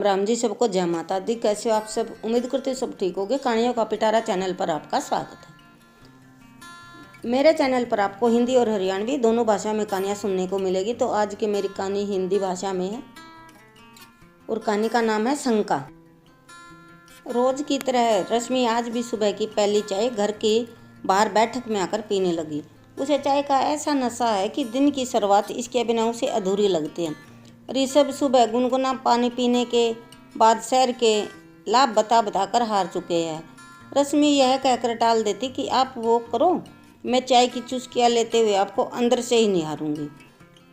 राम जी, सबको जय माता दी। कैसे हो आप सब? उम्मीद करते हो सब ठीक होगे। कहानियों का पिटारा चैनल पर आपका स्वागत है। मेरे चैनल पर आपको हिंदी और हरियाणवी दोनों भाषा में कहानियाँ सुनने को मिलेगी। तो आज की मेरी कहानी हिंदी भाषा में है और कहानी का नाम है शंका। रोज की तरह रश्मि आज भी सुबह की पहली चाय घर की बाहर बैठक में आकर पीने लगी। उसे चाय का ऐसा नशा है कि दिन की शुरुआत इसके बिना उसे अधूरी लगती है। ऋषभ सुबह गुनगुना पानी पीने के बाद शहर के लाभ बताकर हार चुके हैं। रश्मि यह कहकर टाल देती कि आप वो करो, मैं चाय की चुस्कियाँ लेते हुए आपको अंदर से ही निहारूंगी।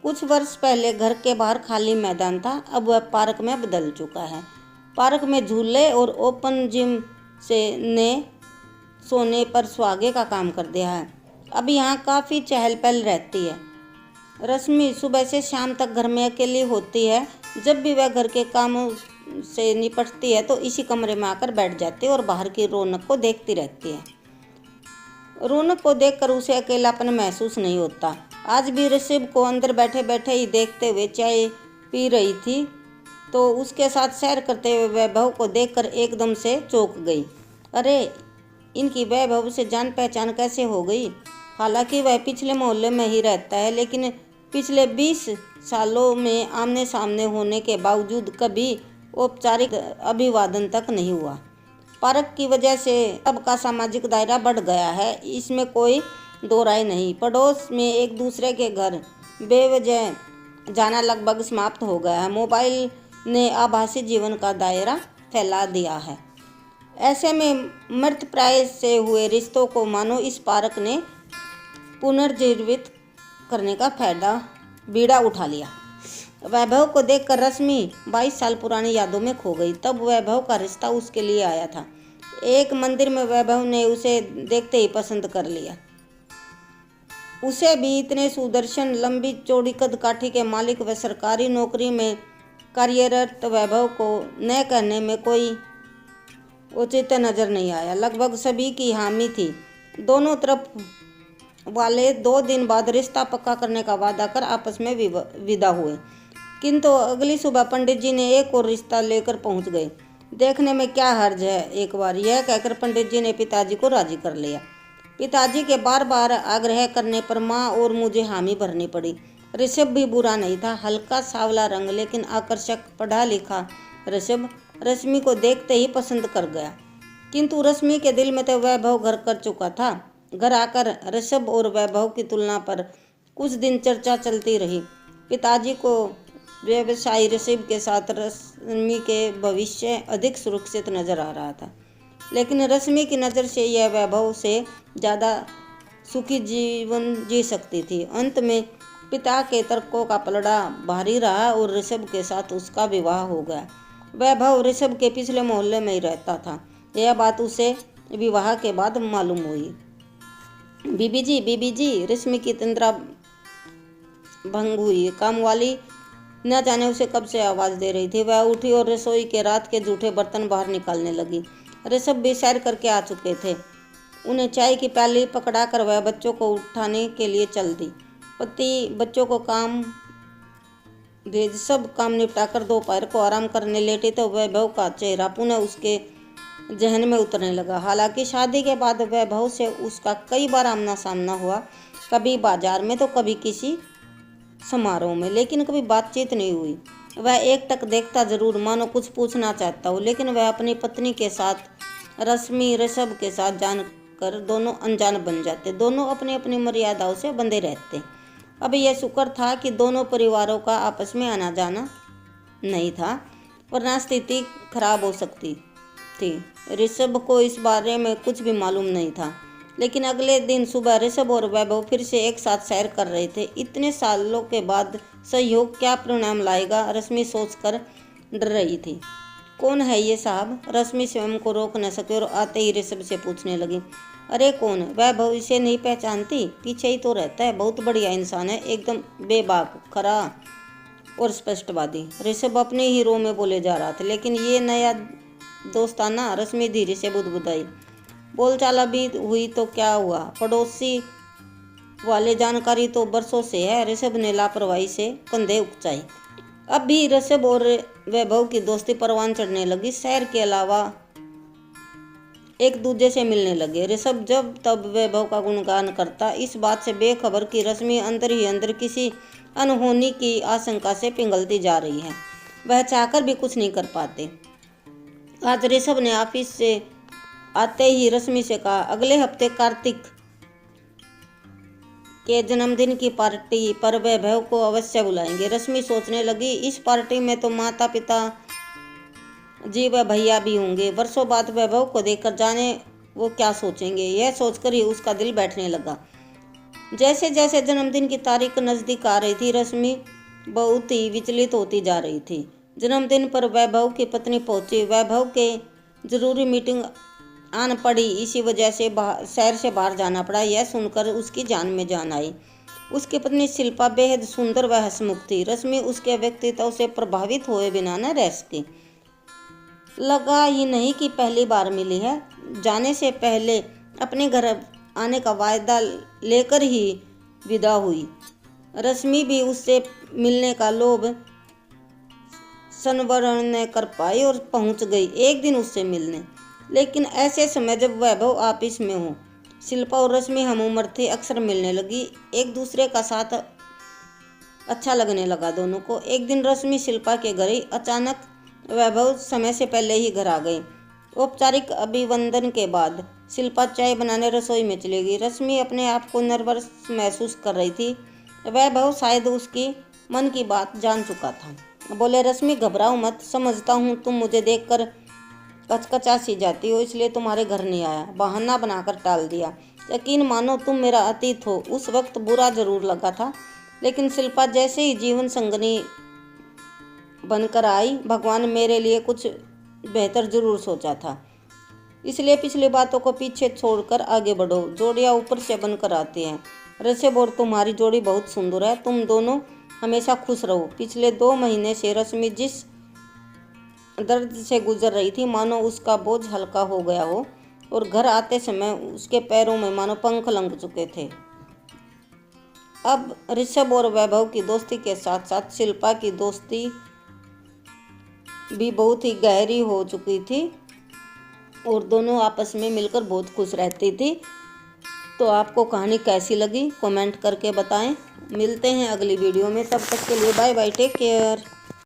कुछ वर्ष पहले घर के बाहर खाली मैदान था, अब वह पार्क में बदल चुका है। पार्क में झूले और ओपन जिम से ने सोने पर सुहागे का काम कर दिया है। अब यहाँ काफ़ी चहल पहल रहती है। रश्मि सुबह से शाम तक घर में अकेली होती है। जब भी वह घर के कामों से निपटती है तो इसी कमरे में आकर बैठ जाती है और बाहर की रौनक को देखती रहती है। रौनक को देखकर उसे अकेलापन महसूस नहीं होता। आज भी ऋषभ को अंदर बैठे बैठे ही देखते हुए चाय पी रही थी तो उसके साथ सैर करते हुए वैभव को देखकर एकदम से चौंक गई। अरे, इनकी वैभव से जान पहचान कैसे हो गई? हालांकि वह पिछले मोहल्ले में ही रहता है, लेकिन पिछले 20 सालों में आमने सामने होने के बावजूद कभी औपचारिक अभिवादन तक नहीं हुआ। पार्क की वजह से सबका सामाजिक दायरा बढ़ गया है, इसमें कोई दो राय नहीं। पड़ोस में एक दूसरे के घर बेवजह जाना लगभग समाप्त हो गया है। मोबाइल ने आभासी जीवन का दायरा फैला दिया है। ऐसे में मृतप्राय से हुए रिश्तों को मानो इस पार्क ने पुनर्जीवित करने का बीड़ा उठा लिया। वैभव को देखकर रश्मि 22 साल पुरानी यादों में खो गई। तब वैभव का रिश्ता उसके लिए आया था। एक मंदिर में वैभव ने उसे देखते ही पसंद कर लिया। उसे भी इतने सुदर्शन, लंबी चौड़ी कदकाठी के मालिक व सरकारी नौकरी में कार्यरत वैभव को न कहने में कोई औचित्य नजर नहीं आया। लगभग सभी की हामी थी। दोनों तरफ वाले 2 दिन बाद रिश्ता पक्का करने का वादा कर आपस में विदा हुए, किंतु अगली सुबह पंडित जी ने एक और रिश्ता लेकर पहुंच गए। देखने में क्या हर्ज है, एक बार, यह कहकर पंडित जी ने पिताजी को राजी कर लिया। पिताजी के बार बार आग्रह करने पर माँ और मुझे हामी भरनी पड़ी। ऋषभ भी बुरा नहीं था, हल्का सांवला रंग लेकिन आकर्षक, पढ़ा लिखा ऋषभ रश्मि को देखते ही पसंद कर गया। किंतु रश्मि के दिल में तो वैभव घर कर चुका था। घर आकर ऋषभ और वैभव की तुलना पर कुछ दिन चर्चा चलती रही। पिताजी को व्यवसायी ऋषभ के साथ रश्मि के भविष्य अधिक सुरक्षित नजर आ रहा था, लेकिन रश्मि की नज़र से यह वैभव से ज़्यादा सुखी जीवन जी सकती थी। अंत में पिता के तर्कों का पलड़ा भारी रहा और ऋषभ के साथ उसका विवाह हो गया। वैभव ऋषभ के पिछले मोहल्ले में ही रहता था। यह बात उसे विवाह के बाद मालूम हुई। बीबी जी, रश्मि की तंद्रा भंग हुई। काम वाली न जाने उसे कब से आवाज़ दे रही थी। वह उठी और रसोई के रात के जूठे बर्तन बाहर निकालने लगी। ऋषभ भी सैर करके आ चुके थे। उन्हें चाय की प्याली पकड़ा कर वह बच्चों को उठाने के लिए चल दी। पति बच्चों को काम भेज सब काम निपटाकर दोपहर को आराम करने लेटे तो वैभव का चेहरा पुनः उसके जहन में उतरने लगा। हालांकि शादी के बाद वैभव से उसका कई बार आमना सामना हुआ, कभी बाजार में तो कभी किसी समारोह में, लेकिन कभी बातचीत नहीं हुई। वह एक टक देखता जरूर, मानो कुछ पूछना चाहता हो, लेकिन वह अपनी पत्नी के साथ रश्मि ऋषभ के साथ जानकर दोनों अनजान बन जाते। दोनों अपनी अपनी मर्यादाओं से बंधे रहते। अब यह शुक्र था कि दोनों परिवारों का आपस में आना जाना नहीं था, वरना स्थिति खराब हो सकती थी। ऋषभ को इस बारे में कुछ भी मालूम नहीं था, लेकिन अगले दिन सुबह ऋषभ और वैभव फिर से एक साथ सैर कर रहे थे। इतने सालों के बाद सहयोग क्या परिणाम लाएगा, रश्मि सोचकर डर रही थी। कौन है ये साहब? रश्मि स्वयं को रोक न सके और आते ही ऋषभ से पूछने लगी। अरे कौन? वैभव इसे नहीं पहचानती? पीछे ही तो रहता है, बहुत बढ़िया इंसान है, एकदम बेबाक, खरा और स्पष्टवादी। ऋषभ अपने ही रो में बोले जा रहा था। लेकिन ये नया दोस्ताना? रश्मि धीरे से बुदबुदाई। बोलचाल भी हुई तो क्या हुआ, पड़ोसी वाले जानकारी तो बरसों से है। ऋषभ ने लापरवाही से कंधे उकसाई। अब भी ऋषभ और वैभव की दोस्ती परवान चढ़ने लगी। शहर के अलावा एक दूसरे से मिलने लगे। ऋषभ जब तब वैभव का गुणगान करता, इस बात से बेखबर कि रश्मि अंदर ही अंदर किसी अनहोनी की आशंका से पिघलती जा रही है। वह चाहकर भी कुछ नहीं कर पाते। आज ऋषभ ने ऑफिस से आते ही रश्मि से कहा, अगले हफ्ते कार्तिक के जन्मदिन की पार्टी पर वैभव को अवश्य बुलाएंगे। रश्मि सोचने लगी, इस पार्टी में तो माता पिता जी व भैया भी होंगे। वर्षों बाद वैभव को देखकर जाने वो क्या सोचेंगे। यह सोचकर ही उसका दिल बैठने लगा। जैसे जैसे जन्मदिन की तारीख नज़दीक आ रही थी, रश्मि बहुत ही विचलित होती जा रही थी। जन्मदिन पर वैभव की पत्नी पहुंची। वैभव के जरूरी मीटिंग आन पड़ी, इसी वजह से शहर से बाहर जाना पड़ा। यह सुनकर उसकी जान में जान आई। उसकी पत्नी शिल्पा बेहद सुंदर व हंसमुख थी। रश्मि उसके व्यक्तित्व से प्रभावित हुए बिना न रह सकी। लगा ही नहीं कि पहली बार मिली है। जाने से पहले अपने घर आने का वायदा लेकर ही विदा हुई। रश्मि भी उससे मिलने का लोभ संवरण न कर पाई और पहुंच गई एक दिन उससे मिलने। लेकिन ऐसे समय जब वैभव ऑफिस में हो, शिल्पा और रश्मि हम उम्र थी, अक्सर मिलने लगी। एक दूसरे का साथ अच्छा लगने लगा दोनों को। एक दिन रश्मि शिल्पा के घर ही। अचानक वैभव समय से पहले ही घर आ गई। औपचारिक अभिवंदन के बाद शिल्पा चाय बनाने रसोई में चली गई। रश्मि अपने आप को नर्वस महसूस कर रही थी। वैभव शायद उसकी मन की बात जान चुका था। बोले, रश्मि घबराओ मत, समझता हूँ तुम मुझे देखकर कचकचा सी जाती हो, इसलिए तुम्हारे घर नहीं आया, बहाना बनाकर टाल दिया। यकीन मानो तुम मेरा अतीत हो। उस वक्त बुरा जरूर लगा था, लेकिन शिल्पा जैसे ही जीवन संगनी बनकर आई, भगवान मेरे लिए कुछ बेहतर जरूर सोचा था। इसलिए पिछली बातों को पीछे छोड़कर आगे बढ़ो। जोड़ियाँ ऊपर से बनकर आती हैं। ऋषभ और तुम्हारी जोड़ी बहुत सुंदर है। तुम दोनों हमेशा खुश रहो। पिछले 2 महीने से रश्मि जिस दर्द से गुजर रही थी, मानो उसका बोझ हल्का हो गया हो, और घर आते समय उसके पैरों में मानो पंख लग चुके थे। अब ऋषभ और वैभव की दोस्ती के साथ साथ शिल्पा की दोस्ती भी बहुत ही गहरी हो चुकी थी और दोनों आपस में मिलकर बहुत खुश रहती थी। तो आपको कहानी कैसी लगी कमेंट करके बताएं। मिलते हैं अगली वीडियो में, तब तक के लिए बाय बाय, टेक केयर।